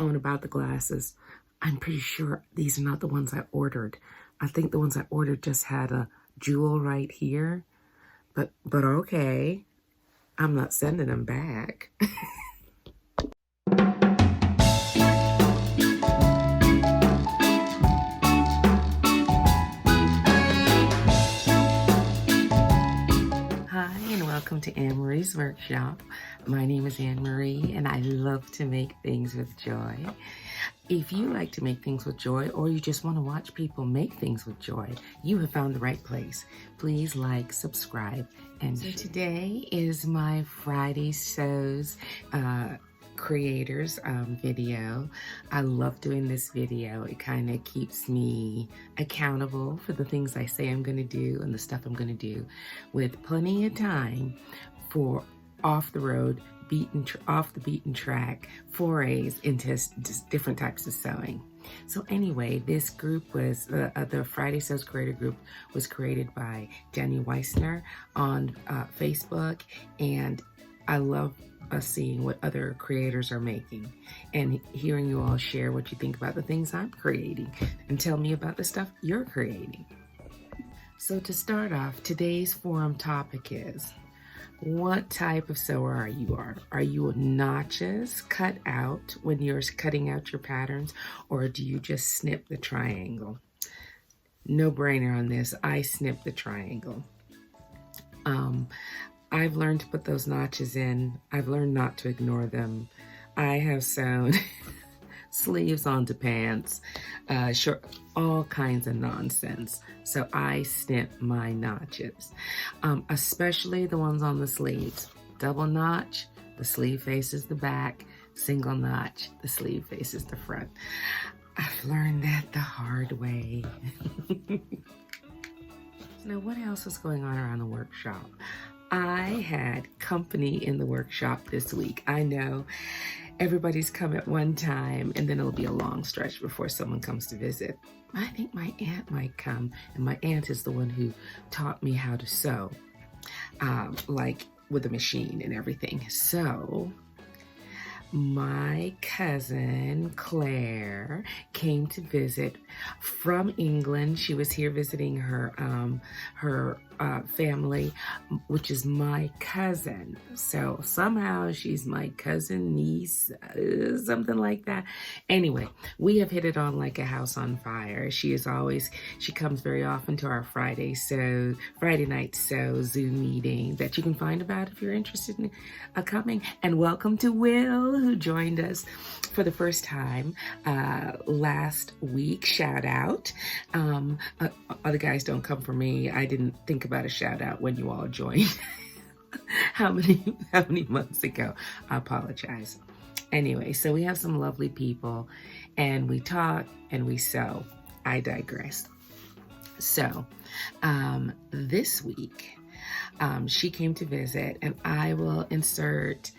Oh, and about the glasses, I'm pretty sure these are not the ones I ordered. I think the ones I ordered just had a jewel right here. But okay, I'm not sending them back. Hi, and welcome to Anne-Marie's Workshop. My name is Anne-Marie, and I love to make things with joy. If you like to make things with joy, or you just want to watch people make things with joy, you have found the right place. Please like, subscribe, and so today is my Friday Sews creators video. I love doing this video. It kind of keeps me accountable for the things I say I'm going to do and the stuff I'm going to do, with plenty of time for off the road, off the beaten track forays into different types of sewing. So anyway, this group was the Friday Sews Creator Group was created by Jenny Weissner on Facebook, and I love seeing what other creators are making and hearing you all share what you think about the things I'm creating and tell me about the stuff you're creating. So to start off, today's forum topic is, what type of sewer are you? Are you notches cut out when you're cutting out your patterns, or do you just snip the triangle? No brainer on this. I snip the triangle. I've learned to put those notches in. I've learned not to ignore them. I have sewn sleeves onto pants, short, all kinds of nonsense. So I snip my notches, especially the ones on the sleeves. Double notch, the sleeve faces the back. Single notch, the sleeve faces the front. I've learned that the hard way. Now, what else is going on around the workshop? I had company in the workshop this week. I know everybody's come at one time, and then it'll be a long stretch before someone comes to visit. I think my aunt might come, and my aunt is the one who taught me how to sew, like with a machine and everything. So my cousin Claire came to visit from England. She was here visiting her family, which is my cousin. So somehow she's my cousin, niece, something like that. Anyway, we have hit it on like a house on fire. She comes very often to our Friday night sew Zoom meeting that you can find about if you're interested in coming. And welcome to Will, who joined us for the first time last week. Shout out. Other guys don't come for me. I didn't think about a shout out when you all joined. how many months ago? I apologize. Anyway, so we have some lovely people, and we talk and we sew. I digress. So this week she came to visit, and I will insert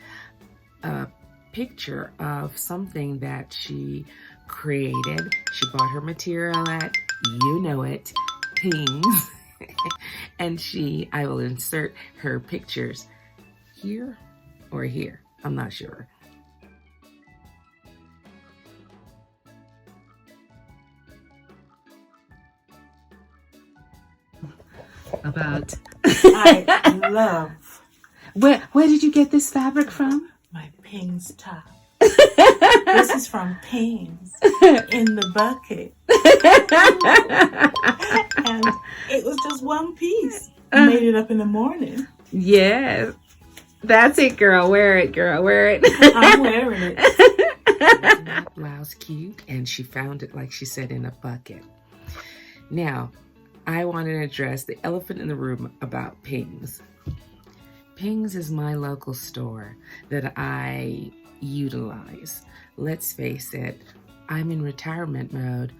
a picture of something that she created. She bought her material at, you know it, Pings. And I will insert her pictures here or here. I'm not sure. About I love. Where did you get this fabric from? My Pings top. This is from Pings in the bucket. And it was just one piece. I made it up in the morning. Yes. That's it, girl. Wear it, girl. Wear it. I'm wearing it. Isn't that blouse cute? And she found it, like she said, in a bucket. Now, I want to address the elephant in the room about Pings. Pings is my local store that I utilize. Let's face it, I'm in retirement mode.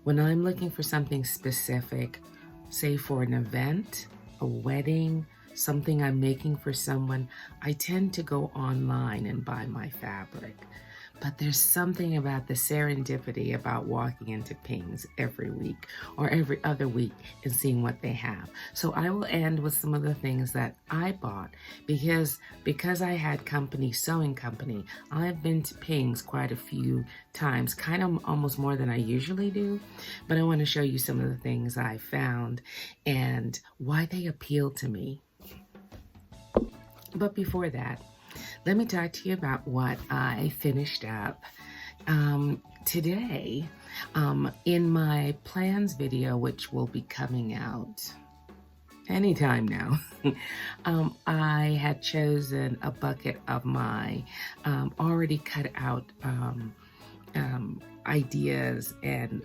When I'm looking for something specific, say for an event, a wedding, something I'm making for someone, I tend to go online and buy my fabric. But there's something about the serendipity about walking into Pings every week or every other week and seeing what they have. So I will end with some of the things that I bought because I had company, sewing company. I've been to Pings quite a few times, kind of almost more than I usually do. But I want to show you some of the things I found and why they appeal to me. But before that, let me talk to you about what I finished up today in my plans video, which will be coming out anytime now. I had chosen a bucket of my already cut out ideas and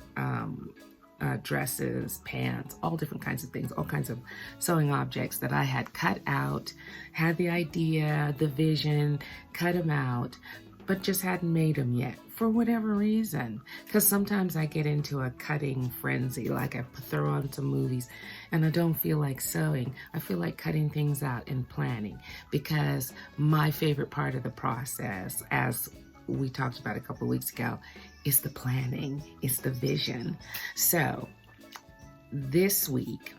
dresses, pants, all different kinds of things, all kinds of sewing objects that I had cut out, had the idea, the vision, cut them out, but just hadn't made them yet for whatever reason. Because sometimes I get into a cutting frenzy, like I throw on some movies and I don't feel like sewing. I feel like cutting things out and planning, because my favorite part of the process, as we talked about a couple of weeks ago, is the planning, it's the vision. So this week,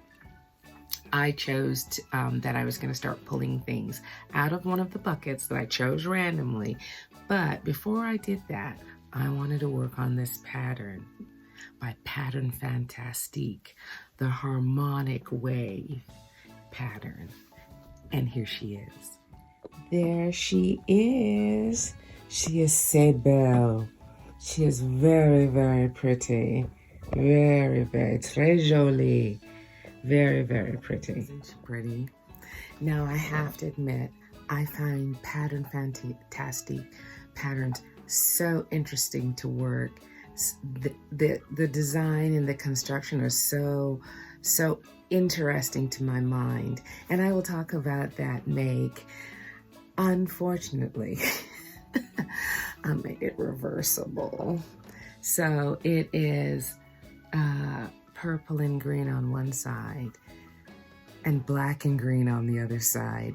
I chose that I was going to start pulling things out of one of the buckets that I chose randomly. But before I did that, I wanted to work on this pattern by Pattern Fantastique, the Harmonic Wave pattern. And here she is. There she is. She is so belle. She is very, very pretty. Very, very, très jolie. Very, very pretty. Isn't she pretty? Now, I have to admit, I find Pattern Fantastique patterns so interesting to work. The design and the construction are so interesting to my mind. And I will talk about that make. Unfortunately, I made it reversible. So it is purple and green on one side and black and green on the other side.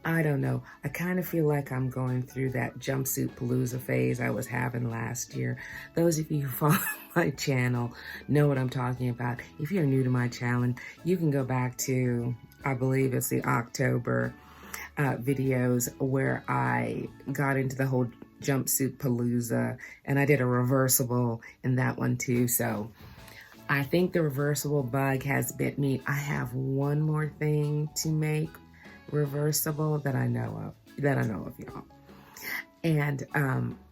I don't know. I kind of feel like I'm going through that jumpsuit palooza phase I was having last year. Those of you who follow my channel know what I'm talking about. If you're new to my channel, you can go back to, I believe it's the October videos where I got into the whole jumpsuit palooza, and I did a reversible in that one too. So I think the reversible bug has bit me. I have one more thing to make reversible that I know of, y'all. And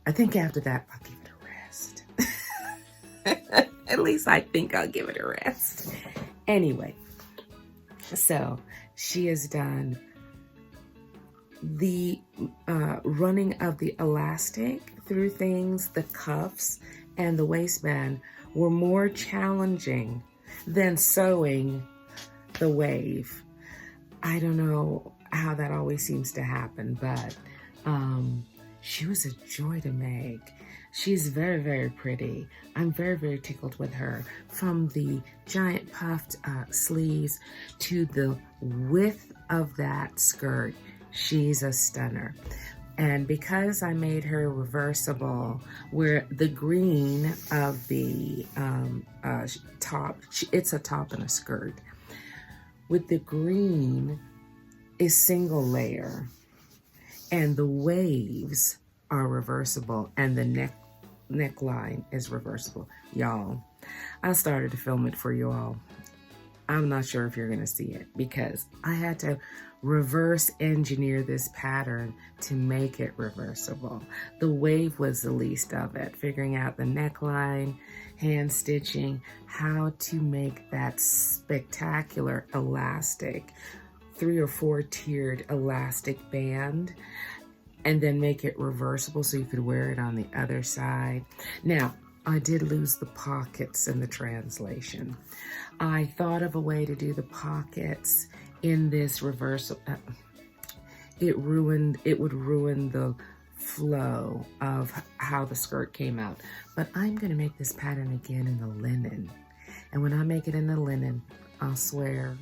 I think after that, I'll give it a rest. At least I think I'll give it a rest. Anyway, so she has done the running of the elastic through things. The cuffs and the waistband were more challenging than sewing the wave. I don't know how that always seems to happen, but she was a joy to make. She's very, very pretty. I'm very, very tickled with her. From the giant puffed sleeves to the width of that skirt, she's a stunner. And because I made her reversible, where the green of the top, it's a top and a skirt, with the green is single layer, and the waves are reversible, and the neckline is reversible. Y'all, I started to film it for you all. I'm not sure if you're gonna see it because I had to reverse engineer this pattern to make it reversible. The wave was the least of it, figuring out the neckline, hand stitching, how to make that spectacular elastic, 3 or 4 tiered elastic band, and then make it reversible so you could wear it on the other side. Now, I did lose the pockets in the translation. I thought of a way to do the pockets in this reversal. It would ruin the flow of how the skirt came out. But I'm gonna make this pattern again in the linen. And when I make it in the linen, I'll swear,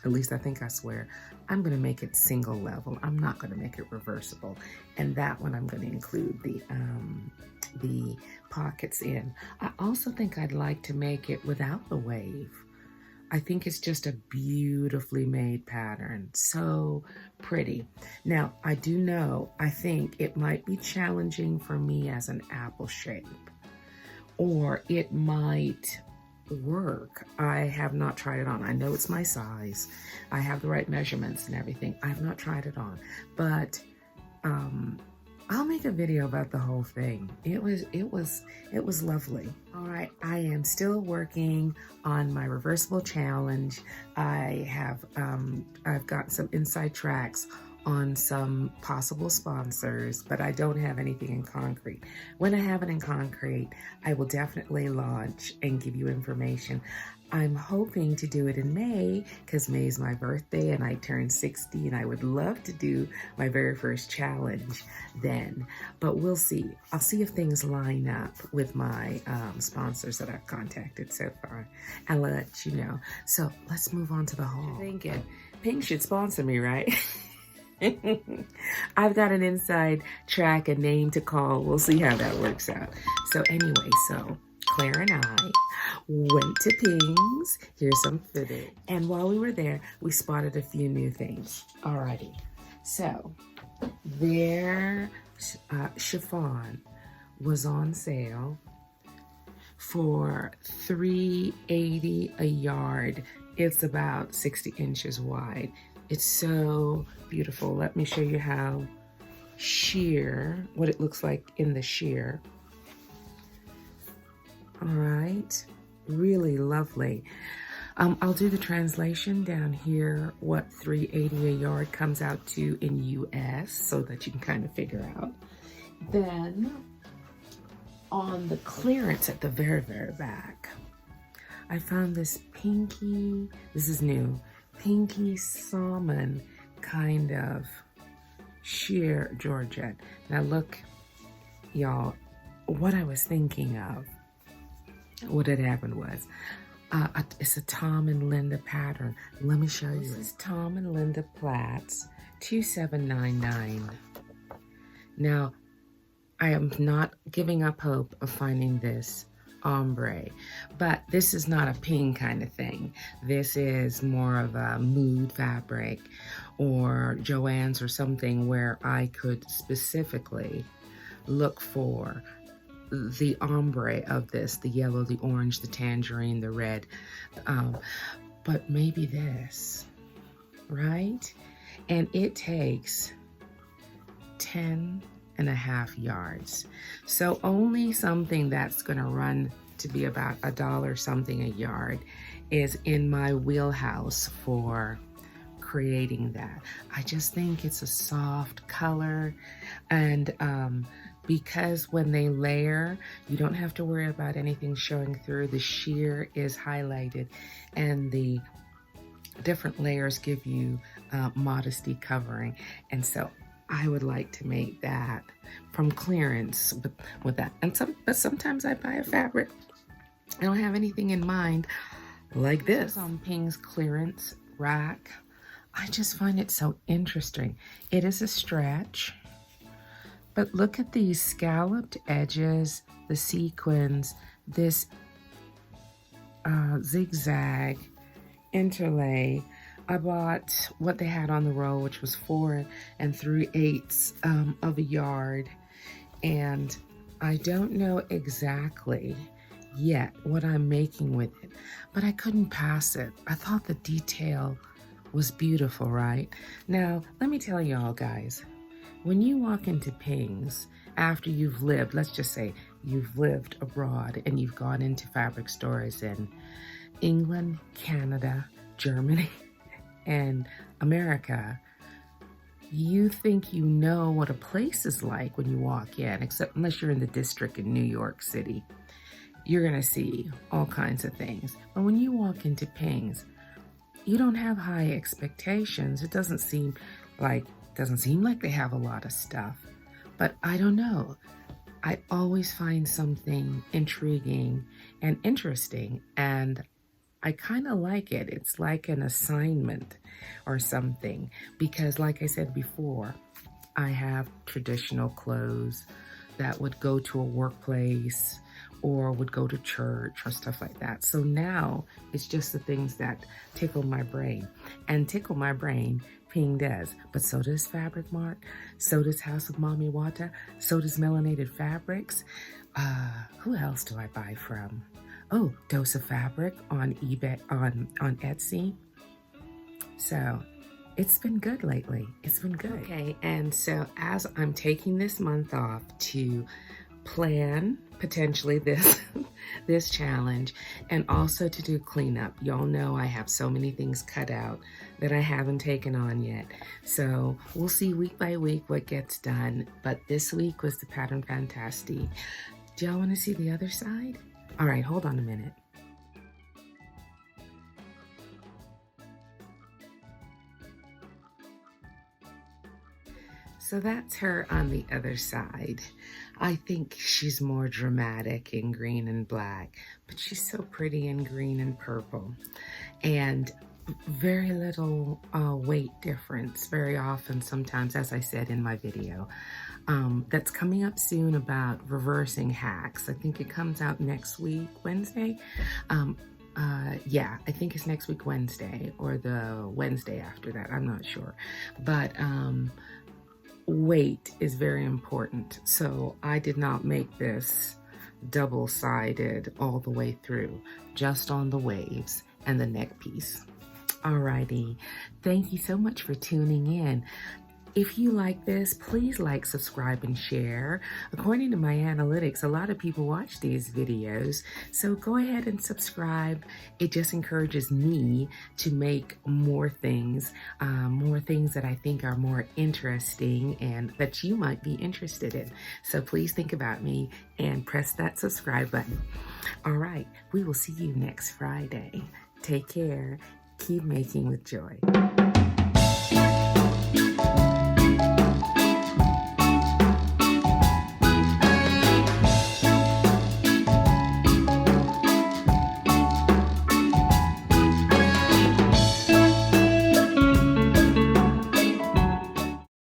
at least I think I swear, I'm going to make it single level. I'm not going to make it reversible. And that one I'm going to include the pockets in. I also think I'd like to make it without the wave. I think it's just a beautifully made pattern. So pretty. Now, I do know, I think it might be challenging for me as an apple shape, or it might work. I have not tried it on. I know it's my size. I have the right measurements and everything. I have not tried it on, but I'll make a video about the whole thing. It was lovely. All right, I am still working on my reversible challenge. I've got some inside tracks on some possible sponsors, but I don't have anything in concrete. When I have it in concrete, I will definitely launch and give you information. I'm hoping to do it in May because May is my birthday and I turned 60, and I would love to do my very first challenge then, but we'll see. I'll see if things line up with my sponsors that I've contacted so far. I'll let you know. So let's move on to the haul. Thinking Pink should sponsor me, right? I've got an inside track, a name to call. We'll see how that works out. So anyway, so Claire and I went to Ping's. Here's some fitted. And while we were there, we spotted a few new things. Alrighty. So their chiffon was on sale for $3.80 a yard. It's about 60 inches wide. It's so beautiful. Let me show you how sheer, what it looks like in the sheer. All right, really lovely. I'll do the translation down here, what $3.80 a yard comes out to in US, so that you can kind of figure out. Then on the clearance at the very, very back, I found this pinky, this is new, pinky salmon kind of sheer georgette. Now look, y'all, what I was thinking of, what had happened was, it's a Tom and Linda pattern. Let me show you. This is Tom and Linda Plaits, 2799. Now, I am not giving up hope of finding this ombre, but this is not a pink kind of thing. This is more of a mood fabric or Joann's or something where I could specifically look for the ombre of this, the yellow, the orange, the tangerine, the red, but maybe this, right? And it takes 10.5 yards. So only something that's gonna run to be about $1 something a yard is in my wheelhouse for creating that. I just think it's a soft color, and because when they layer, you don't have to worry about anything showing through. The sheer is highlighted, and the different layers give you modesty covering. And so I would like to make that from clearance with that. But sometimes I buy a fabric, I don't have anything in mind like this on Ping's clearance rack. I just find it so interesting. It is a stretch, but look at these scalloped edges, the sequins, this zigzag interlay. I bought what they had on the roll, which was 4 3/8 of a yard. And I don't know exactly yet what I'm making with it, but I couldn't pass it. I thought the detail was beautiful, right? Now, let me tell y'all guys, when you walk into Ping's after you've lived, let's just say you've lived abroad and you've gone into fabric stores in England, Canada, Germany, and America, you think you know what a place is like when you walk in, except unless you're in the district in New York City. You're gonna see all kinds of things. But when you walk into Ping's, you don't have high expectations. It doesn't seem like they have a lot of stuff, but I don't know. I always find something intriguing and interesting, and I kind of like it. It's like an assignment or something, because like I said before, I have traditional clothes that would go to a workplace or would go to church or stuff like that. So now it's just the things that tickle my brain. And tickle my brain, Ping does. But so does Fabric Mart, so does House of Mommy Wata, so does Melanated Fabrics. Who else do I buy from? Oh, Dose of Fabric on eBay, on Etsy. So it's been good lately. It's been good. Okay, and so as I'm taking this month off to plan potentially this challenge, and also to do cleanup. Y'all know I have so many things cut out that I haven't taken on yet. So we'll see week by week what gets done. But this week was the Pattern Fantastique. Do y'all want to see the other side? All right, hold on a minute. So that's her on the other side. I think she's more dramatic in green and black, but she's so pretty in green and purple. And very little weight difference very often, sometimes, as I said in my video. That's coming up soon about reversing hacks. I think it comes out next week, Wednesday. Yeah, I think it's next week, Wednesday, or the Wednesday after that. I'm not sure. But weight is very important. So I did not make this double-sided all the way through, just on the waves and the neck piece. Alrighty, thank you so much for tuning in. If you like this, please like, subscribe, and share. According to my analytics, a lot of people watch these videos, so go ahead and subscribe. It just encourages me to make more things that I think are more interesting and that you might be interested in. So please think about me and press that subscribe button. All right, we will see you next Friday. Take care. Keep making with joy.